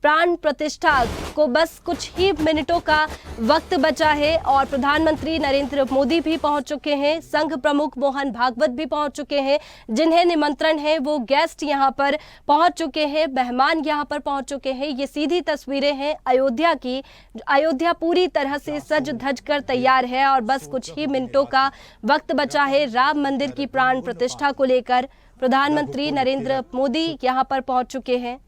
प्राण प्रतिष्ठा को बस कुछ ही मिनटों का वक्त बचा है और प्रधानमंत्री नरेंद्र मोदी भी पहुंच चुके हैं, संघ प्रमुख मोहन भागवत भी पहुंच चुके हैं, जिन्हें निमंत्रण है वो गेस्ट यहां पर पहुंच चुके हैं, मेहमान यहां पर पहुंच चुके हैं। ये सीधी तस्वीरें हैं अयोध्या की। अयोध्या पूरी तरह से सज धज कर तैयार है और बस कुछ ही मिनटों का वक्त बचा है राम मंदिर की प्राण प्रतिष्ठा को लेकर। प्रधानमंत्री नरेंद्र मोदी यहां पर पहुंच चुके हैं।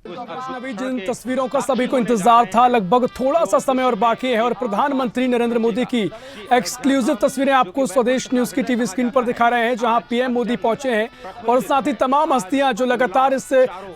वैष्णवी, जिन तस्वीरों का सभी को इंतजार था, लगभग थोड़ा सा समय और बाकी है और प्रधानमंत्री नरेंद्र मोदी की एक्सक्लूसिव तस्वीरें आपको स्वदेश न्यूज की टीवी स्क्रीन पर दिखा रहे हैं, जहां पीएम मोदी पहुंचे हैं और साथ ही तमाम हस्तियां जो लगातार इस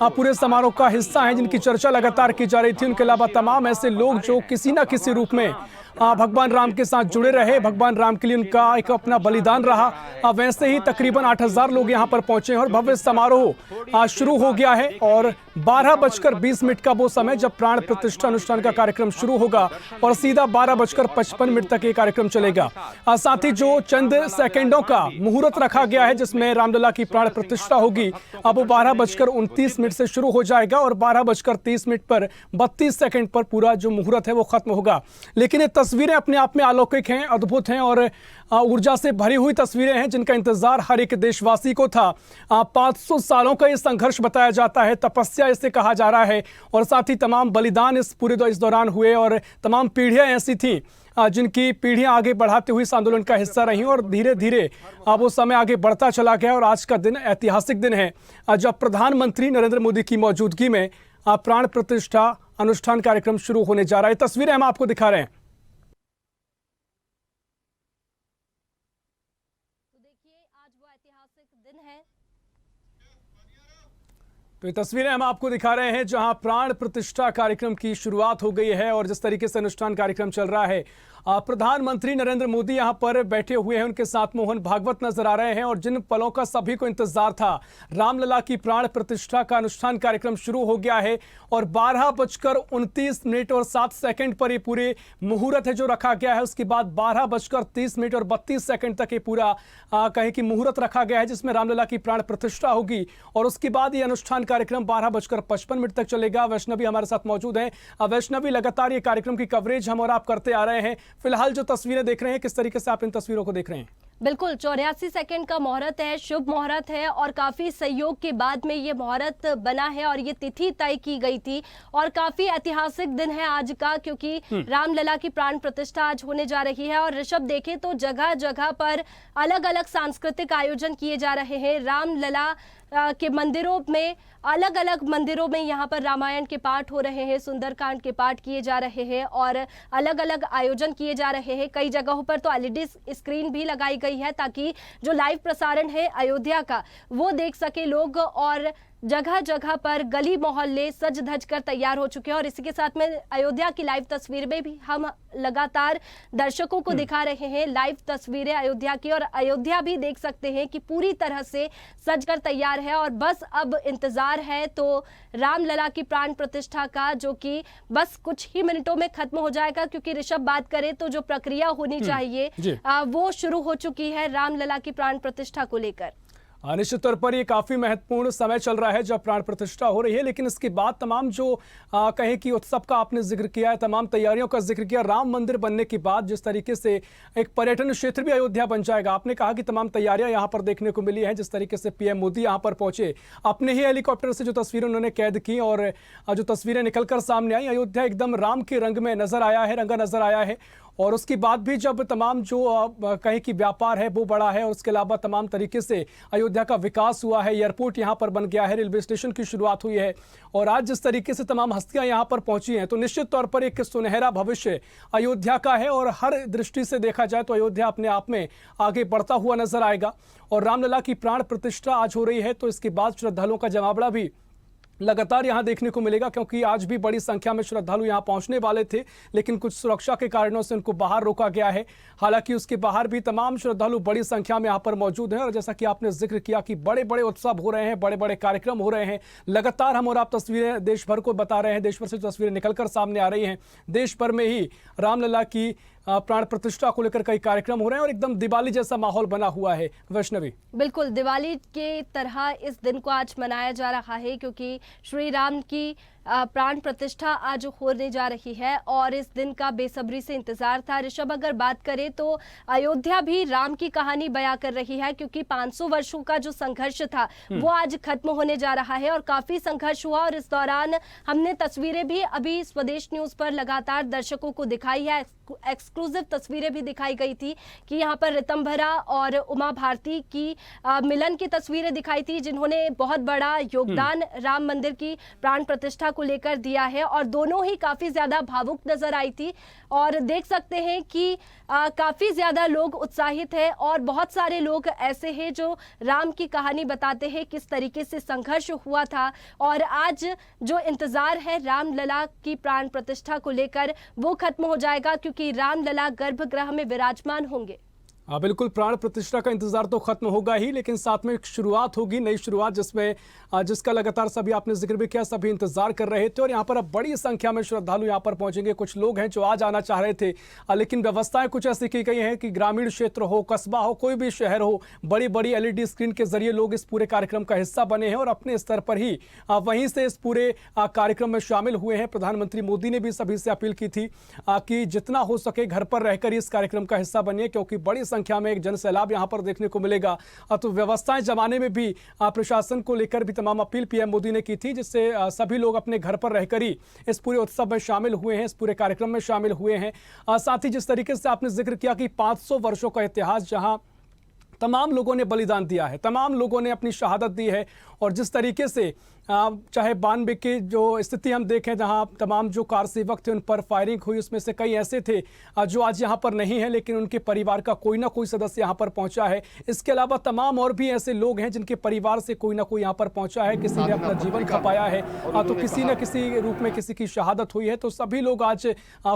पूरे समारोह का हिस्सा हैं, जिनकी चर्चा लगातार की जा रही थी, उनके अलावा तमाम ऐसे लोग जो किसी न किसी रूप में भगवान राम के साथ जुड़े रहे, भगवान राम के लिए उनका एक अपना बलिदान रहा। वैसे ही तकरीबन 8000 लोग यहां पर पहुंचे हैं और भव्य समारोह शुरू हो गया है और 12:20 का वो समय जब प्राण प्रतिष्ठा अनुष्ठान का कार्यक्रम शुरू होगा और सीधा 12:55 तक ये कार्यक्रम चलेगा। साथ ही जो चंद सेकेंडों का मुहूर्त रखा गया है जिसमें रामलला की प्राण प्रतिष्ठा होगी, अब वो 12:29 से शुरू हो जाएगा और 12:30 पर 32 सेकंड पर पूरा जो मुहूर्त है वो खत्म होगा। लेकिन ये तस्वीरें अपने आप में अलौकिक हैं, अद्भुत हैं और ऊर्जा से भरी हुई तस्वीरें हैं जिनका इंतजार हर एक देशवासी को था। 500 सालों का ये संघर्ष बताया जाता है, तपस्या इसे कहा जा रहा है और साथ ही तमाम बलिदान इस दौरान हुए और तमाम पीढ़ियां ऐसी थीं जिनकी पीढ़ियां आगे बढ़ाते हुए इस आंदोलन का हिस्सा रही और धीरे धीरे वो समय आगे बढ़ता चला गया और आज का दिन ऐतिहासिक दिन है जब प्रधानमंत्री नरेंद्र मोदी की मौजूदगी में प्राण प्रतिष्ठा अनुष्ठान कार्यक्रम शुरू होने जा रहा है। तस्वीरें हम आपको दिखा रहे हैं। तो ये तस्वीरें हम आपको दिखा रहे हैं जहां प्राण प्रतिष्ठा कार्यक्रम की शुरुआत हो गई है और जिस तरीके से अनुष्ठान कार्यक्रम चल रहा है, प्रधानमंत्री नरेंद्र मोदी यहां पर बैठे हुए हैं, उनके साथ मोहन भागवत नजर आ रहे हैं और जिन पलों का सभी को इंतजार था, रामलला की प्राण प्रतिष्ठा का अनुष्ठान कार्यक्रम शुरू हो गया है और 12:29 और 7 पर ये पूरे मुहूर्त है जो रखा गया है। उसके बाद 12:30 और 32 तक ये पूरा कहें कि मुहूर्त रखा गया है जिसमें रामलला की प्राण प्रतिष्ठा होगी और उसके बाद ये अनुष्ठान कार्यक्रम 12:55 तक चलेगा। वैष्णवी हमारे साथ मौजूद हैं। वैष्णवी, लगातार ये कार्यक्रम की कवरेज हम और आप करते आ रहे हैं, फिलहाल जो तस्वीरें देख रहे हैं किस तरीके से आप इन तस्वीरों को देख रहे हैं? बिल्कुल 84 सेकंड का मुहूर्त है, शुभ मुहूर्त है और काफी सहयोग के बाद में ये मुहूर्त बना है और ये तिथि तय की गई थी और काफी ऐतिहासिक दिन है आज का, क्योंकि रामलला की प्राण प्रतिष्ठा आज होने जा रही है और ऋषभ देखें तो जगह जगह पर अलग अलग सांस्कृतिक आयोजन किए जा रहे हैं। रामलला के मंदिरों में, अलग अलग मंदिरों में यहाँ पर रामायण के पाठ हो रहे हैं, सुंदरकांड के पाठ किए जा रहे हैं और अलग अलग आयोजन किए जा रहे हैं। कई जगहों पर तो एलईडी स्क्रीन भी लगाई गई है ताकि जो लाइव प्रसारण है अयोध्या का वो देख सके लोग और जगह जगह पर गली मोहल्ले सज धज कर तैयार हो चुके हैं और इसी के साथ में अयोध्या की लाइव तस्वीरें भी हम लगातार दर्शकों को दिखा रहे हैं, लाइव तस्वीरें अयोध्या की, और अयोध्या भी देख सकते हैं कि पूरी तरह से सज कर तैयार है और बस अब इंतजार है तो रामलला की प्राण प्रतिष्ठा का, जो कि बस कुछ ही मिनटों में खत्म हो जाएगा, क्योंकि ऋषभ बात करें तो जो प्रक्रिया होनी चाहिए वो शुरू हो चुकी है रामलला की प्राण प्रतिष्ठा को लेकर। निश्चित तौर पर ये काफी महत्वपूर्ण समय चल रहा है जब प्राण प्रतिष्ठा हो रही है, लेकिन इसके बाद तमाम जो कहें कि उत्सव का आपने जिक्र किया है, तमाम तैयारियों का जिक्र किया, राम मंदिर बनने के बाद जिस तरीके से एक पर्यटन क्षेत्र भी अयोध्या बन जाएगा, आपने कहा कि तमाम तैयारियां यहां पर देखने को मिली है। जिस तरीके से पीएम मोदी यहां पर पहुंचे, अपने ही हेलीकॉप्टर से जो तस्वीरें उन्होंने कैद की और जो तस्वीरें निकलकर सामने आई, अयोध्या एकदम राम के रंग में नजर आया है, रंगा नजर आया है। और उसके बाद भी जब तमाम जो कहें कि व्यापार है वो बढ़ा है और उसके अलावा तमाम तरीके से अयोध्या का विकास हुआ है, एयरपोर्ट यहां पर बन गया है, रेलवे स्टेशन की शुरुआत हुई है और आज जिस तरीके से तमाम हस्तियां यहां पर पहुंची हैं, तो निश्चित तौर पर एक सुनहरा भविष्य अयोध्या का है और हर दृष्टि से देखा जाए तो अयोध्या अपने आप में आगे बढ़ता हुआ नजर आएगा। और रामलला की प्राण प्रतिष्ठा आज हो रही है तो इसके बाद श्रद्धालुओं का जमावड़ा भी लगातार यहां देखने को मिलेगा, क्योंकि आज भी बड़ी संख्या में श्रद्धालु यहां पहुंचने वाले थे, लेकिन कुछ सुरक्षा के कारणों से उनको बाहर रोका गया है। हालांकि उसके बाहर भी तमाम श्रद्धालु बड़ी संख्या में यहां पर मौजूद हैं और जैसा कि आपने जिक्र किया कि बड़े बड़े उत्सव हो रहे हैं, बड़े बड़े कार्यक्रम हो रहे हैं। लगातार हम और आप तस्वीरें देश भर को बता रहे हैं, देश भर से तस्वीरें निकलकर सामने आ रही हैं। देश भर में ही रामलला की प्राण प्रतिष्ठा को लेकर कई कार्यक्रम हो रहे हैं और एकदम दिवाली जैसा माहौल बना हुआ है। वैष्णवी, बिल्कुल दिवाली के तरह इस दिन को आज मनाया जा रहा है, क्योंकि श्री राम की प्राण प्रतिष्ठा आज होने जा रही है और इस दिन का बेसब्री से इंतजार था। ऋषभ, अगर बात करें तो अयोध्या भी राम की कहानी बयां कर रही है, क्योंकि 500 वर्षों का जो संघर्ष था वो आज खत्म होने जा रहा है और काफी संघर्ष हुआ। और इस दौरान हमने तस्वीरें भी अभी स्वदेश न्यूज पर लगातार दर्शकों को दिखाई है, एक्सक्लूसिव तस्वीरें भी दिखाई गई थी कि यहाँ पर ऋतंभरा और उमा भारती की मिलन की तस्वीरें दिखाई थी, जिन्होंने बहुत बड़ा योगदान राम मंदिर की प्राण प्रतिष्ठा को लेकर दिया है और दोनों ही काफी ज्यादा भावुक नजर आई थी। और देख सकते हैं कि काफी ज्यादा लोग उत्साहित हैं और बहुत सारे लोग ऐसे हैं जो राम की कहानी बताते हैं किस तरीके से संघर्ष हुआ था। और आज जो इंतजार है रामलला की प्राण प्रतिष्ठा को लेकर वो खत्म हो जाएगा, क्योंकि रामलला गर्भगृह में विराजमान होंगे। बिल्कुल, प्राण प्रतिष्ठा का इंतजार तो खत्म होगा ही, लेकिन साथ में एक शुरुआत होगी, नई शुरुआत, जिसका लगातार सभी आपने जिक्र भी किया, सभी इंतजार कर रहे थे। और यहाँ पर अब बड़ी संख्या में श्रद्धालु यहाँ पर पहुंचेंगे। कुछ लोग हैं जो आज आना चाह रहे थे, लेकिन व्यवस्थाएं कुछ ऐसी की गई हैं कि ग्रामीण क्षेत्र हो, कस्बा हो, कोई भी शहर हो, बड़ी बड़ी LED स्क्रीन के जरिए लोग इस पूरे कार्यक्रम का हिस्सा बने हैं और अपने स्तर पर ही वहीं से इस पूरे कार्यक्रम में शामिल हुए हैं। प्रधानमंत्री मोदी ने भी सभी से अपील की थी कि जितना हो सके घर पर रहकर इस कार्यक्रम का हिस्सा बनिए, क्योंकि बड़ी संख्या में एक जन सैलाब यहां पर देखने को मिलेगा। तो व्यवस्थाएं जमाने में भी प्रशासन को लेकर भी तमाम अपील पीएम मोदी ने की थी, जिससे सभी लोग अपने घर पर रहकर ही इस पूरे उत्सव में शामिल हुए हैं, इस पूरे कार्यक्रम में शामिल हुए हैं। साथ ही जिस तरीके से आपने जिक्र किया कि 500 वर्षों का इतिहास, जहां तमाम लोगों ने बलिदान दिया है, तमाम लोगों ने अपनी शहादत दी है, और जिस तरीके से चाहे 92 की जो स्थिति हम देखें, जहां तमाम जो कार सेवक थे उन पर फायरिंग हुई, उसमें से कई ऐसे थे जो आज यहां पर नहीं है, लेकिन उनके परिवार का कोई ना कोई सदस्य यहां पर पहुंचा है। इसके अलावा तमाम और भी ऐसे लोग हैं जिनके परिवार से कोई ना कोई यहां पर पहुंचा है, किसी ने अपना जीवन खपाया है, तो किसी न किसी रूप में किसी की शहादत हुई है। तो सभी लोग आज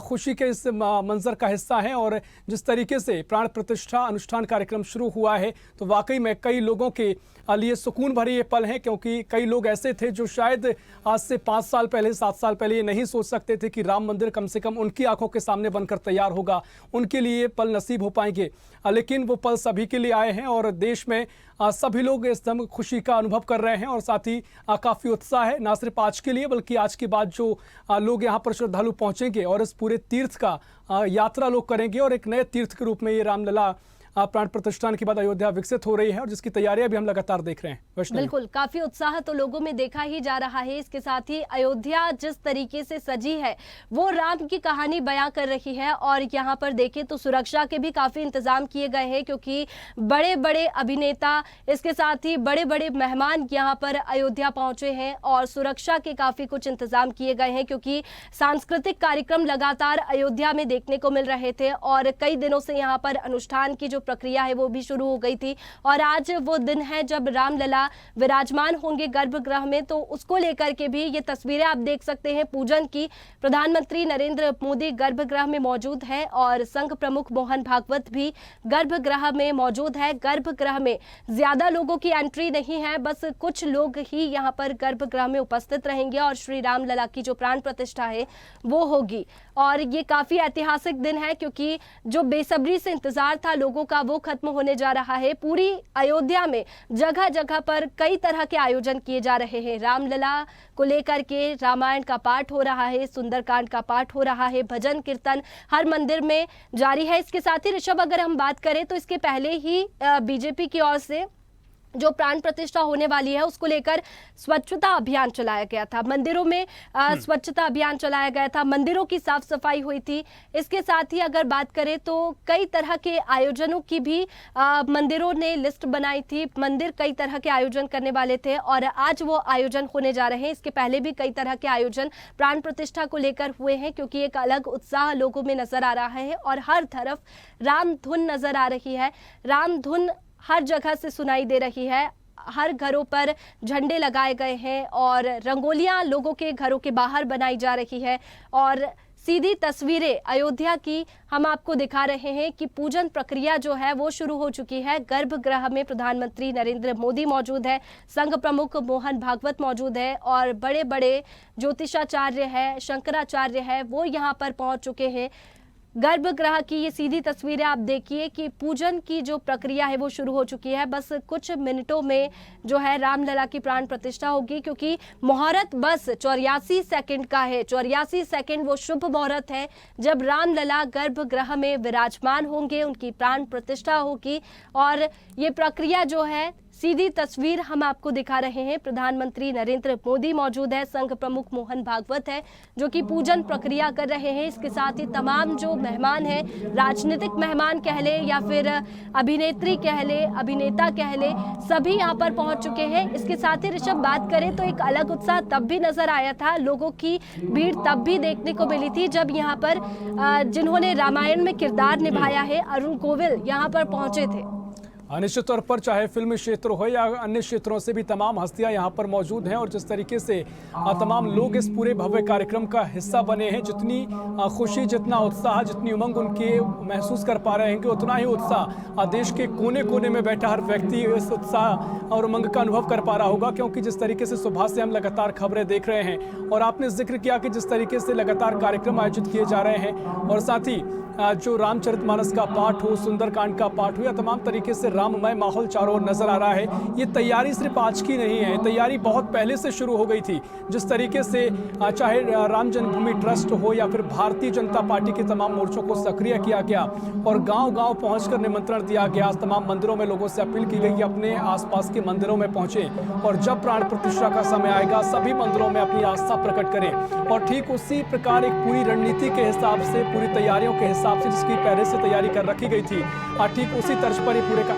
खुशी के इस मंजर का हिस्सा हैं। और जिस तरीके से प्राण प्रतिष्ठा अनुष्ठान कार्यक्रम शुरू हुआ है, तो वाकई में कई लोगों के लिए सुकून भरे ये पल हैं, क्योंकि कई लोग ऐसे थे जो शायद आज से 5 साल पहले, 7 साल पहले ये नहीं सोच सकते थे कि राम मंदिर कम से कम उनकी आंखों के सामने बनकर तैयार होगा, उनके लिए ये पल नसीब हो पाएंगे। लेकिन वो पल सभी के लिए आए हैं और देश में सभी लोग इस दम खुशी का अनुभव कर रहे हैं। और साथ ही काफ़ी उत्साह है, ना सिर्फ आज के लिए बल्कि आज के बाद जो लोग यहाँ पर श्रद्धालु पहुँचेंगे और इस पूरे तीर्थ का यात्रा लोग करेंगे, और एक नए तीर्थ के रूप में ये रामलला प्राण प्रतिष्ठान के बाद अयोध्या विकसित हो रही है, और जिसकी तैयारियां भी हम लगातार देख रहे हैं। बिल्कुल, काफी उत्साह तो लोगों में देखा ही जा रहा है। इसके साथ ही अयोध्या जिस तरीके से सजी है वो राम की कहानी बयां कर रही है। और यहाँ पर देखें तो सुरक्षा के भी काफी इंतजाम किए गए हैं, क्योंकि बड़े बड़े अभिनेता, इसके साथ ही बड़े बड़े मेहमान यहाँ पर अयोध्या पहुंचे हैं और सुरक्षा के काफी कुछ इंतजाम किए गए हैं, क्योंकि सांस्कृतिक कार्यक्रम लगातार अयोध्या में देखने को मिल रहे थे और कई दिनों से यहाँ पर अनुष्ठान की जो प्रक्रिया है वो भी शुरू हो गई थी। और आज वो दिन है जब रामलला विराजमान होंगे गर्भगृह में, तो उसको लेकर के भी ये तस्वीरें आप देख सकते हैं पूजन की। प्रधानमंत्री नरेंद्र मोदी गर्भगृह में मौजूद है और संघ प्रमुख मोहन भागवत भी गर्भगृह में मौजूद है। गर्भगृह में ज्यादा लोगों की एंट्री नहीं है, बस कुछ लोग ही यहाँ पर गर्भगृह में उपस्थित रहेंगे और श्री रामलला की जो प्राण प्रतिष्ठा है वो होगी। और ये काफी ऐतिहासिक दिन है, क्योंकि जो बेसब्री से इंतजार था लोगों का वो खत्म होने जा रहा है। पूरी अयोध्या में जगह जगह पर कई तरह के आयोजन किए जा रहे हैं। रामलला को लेकर के रामायण का पाठ हो रहा है, सुंदरकांड का पाठ हो रहा है, भजन कीर्तन हर मंदिर में जारी है। इसके साथ ही ऋषभ, अगर हम बात करें तो इसके पहले ही बीजेपी की ओर से जो प्राण प्रतिष्ठा होने वाली है उसको लेकर स्वच्छता अभियान चलाया गया था। मंदिरों में स्वच्छता अभियान चलाया गया था, मंदिरों की साफ सफाई हुई थी। इसके साथ ही अगर बात करें तो कई तरह के आयोजनों की भी मंदिरों ने लिस्ट बनाई थी। मंदिर कई तरह के आयोजन करने वाले थे और आज वो आयोजन होने जा रहे हैं। इसके पहले भी कई तरह के आयोजन प्राण प्रतिष्ठा को लेकर हुए हैं, क्योंकि एक अलग उत्साह लोगों में नजर आ रहा है और हर तरफ राम धुन नजर आ रही है। राम धुन हर जगह से सुनाई दे रही है, हर घरों पर झंडे लगाए गए हैं और रंगोलियां लोगों के घरों के बाहर बनाई जा रही है। और सीधी तस्वीरें अयोध्या की हम आपको दिखा रहे हैं कि पूजन प्रक्रिया जो है वो शुरू हो चुकी है। गर्भगृह में प्रधानमंत्री नरेंद्र मोदी मौजूद है, संघ प्रमुख मोहन भागवत मौजूद है और बड़े बड़े ज्योतिषाचार्य है, शंकराचार्य है, वो यहाँ पर पहुंच चुके हैं। गर्भगृह की ये सीधी तस्वीरें आप देखिए कि पूजन की जो प्रक्रिया है वो शुरू हो चुकी है। बस कुछ मिनटों में जो है रामलला की प्राण प्रतिष्ठा होगी, क्योंकि मुहूर्त बस 84 सेकंड का है। 84 सेकंड वो शुभ मुहूर्त है जब रामलला गर्भगृह में विराजमान होंगे, उनकी प्राण प्रतिष्ठा होगी। और ये प्रक्रिया जो है, सीधी तस्वीर हम आपको दिखा रहे हैं। प्रधानमंत्री नरेंद्र मोदी मौजूद है, संघ प्रमुख मोहन भागवत है जो कि पूजन प्रक्रिया कर रहे हैं। इसके साथ ही तमाम जो मेहमान हैं, राजनीतिक मेहमान कह ले या फिर अभिनेत्री कह ले, अभिनेता कह ले, सभी यहाँ पर पहुंच चुके हैं। इसके साथ ही ऋषभ, बात करें तो एक अलग उत्साह तब भी नजर आया था, लोगों की भीड़ तब भी देखने को मिली थी जब यहाँ पर जिन्होंने रामायण में किरदार निभाया है, अरुण गोविल यहाँ पर पहुंचे थे। निश्चित तौर पर चाहे फिल्मी क्षेत्र हो या अन्य क्षेत्रों से भी तमाम हस्तियां यहां पर मौजूद हैं और जिस तरीके से तमाम लोग इस पूरे भव्य कार्यक्रम का हिस्सा बने हैं, जितनी खुशी, जितना उत्साह, जितनी उमंग उनके महसूस कर पा रहे हैं कि उतना ही उत्साह देश के कोने कोने में बैठा हर व्यक्ति इस उत्साह और उमंग का अनुभव कर पा रहा होगा। क्योंकि जिस तरीके से सुबह से हम लगातार खबरें देख रहे हैं और आपने जिक्र किया कि जिस तरीके से लगातार कार्यक्रम आयोजित किए जा रहे हैं और साथ ही जो रामचरितमानस का पाठ हो, सुंदरकांड का पाठ हो या तमाम तरीके से राममय माहौल चारों ओर नजर आ रहा है। ये तैयारी सिर्फ आज की नहीं है, तैयारी बहुत पहले से शुरू हो गई थी। जिस तरीके से चाहे राम जन्मभूमि ट्रस्ट हो या फिर भारतीय जनता पार्टी के तमाम मोर्चों को सक्रिय किया गया और गांव-गांव पहुंचकर निमंत्रण दिया गया। तमाम मंदिरों में लोगों से अपील की गई कि अपने आसपास के मंदिरों में पहुंचे और जब प्राण प्रतिष्ठा का समय आएगा सभी मंदिरों में अपनी आस्था प्रकट करें। और ठीक उसी प्रकार एक पूरी रणनीति के हिसाब से, पूरी तैयारियों के हिसाब से जिसकी पहले से तैयारी कर रखी गई थी, ठीक उसी तर्ज पर ये पूरे का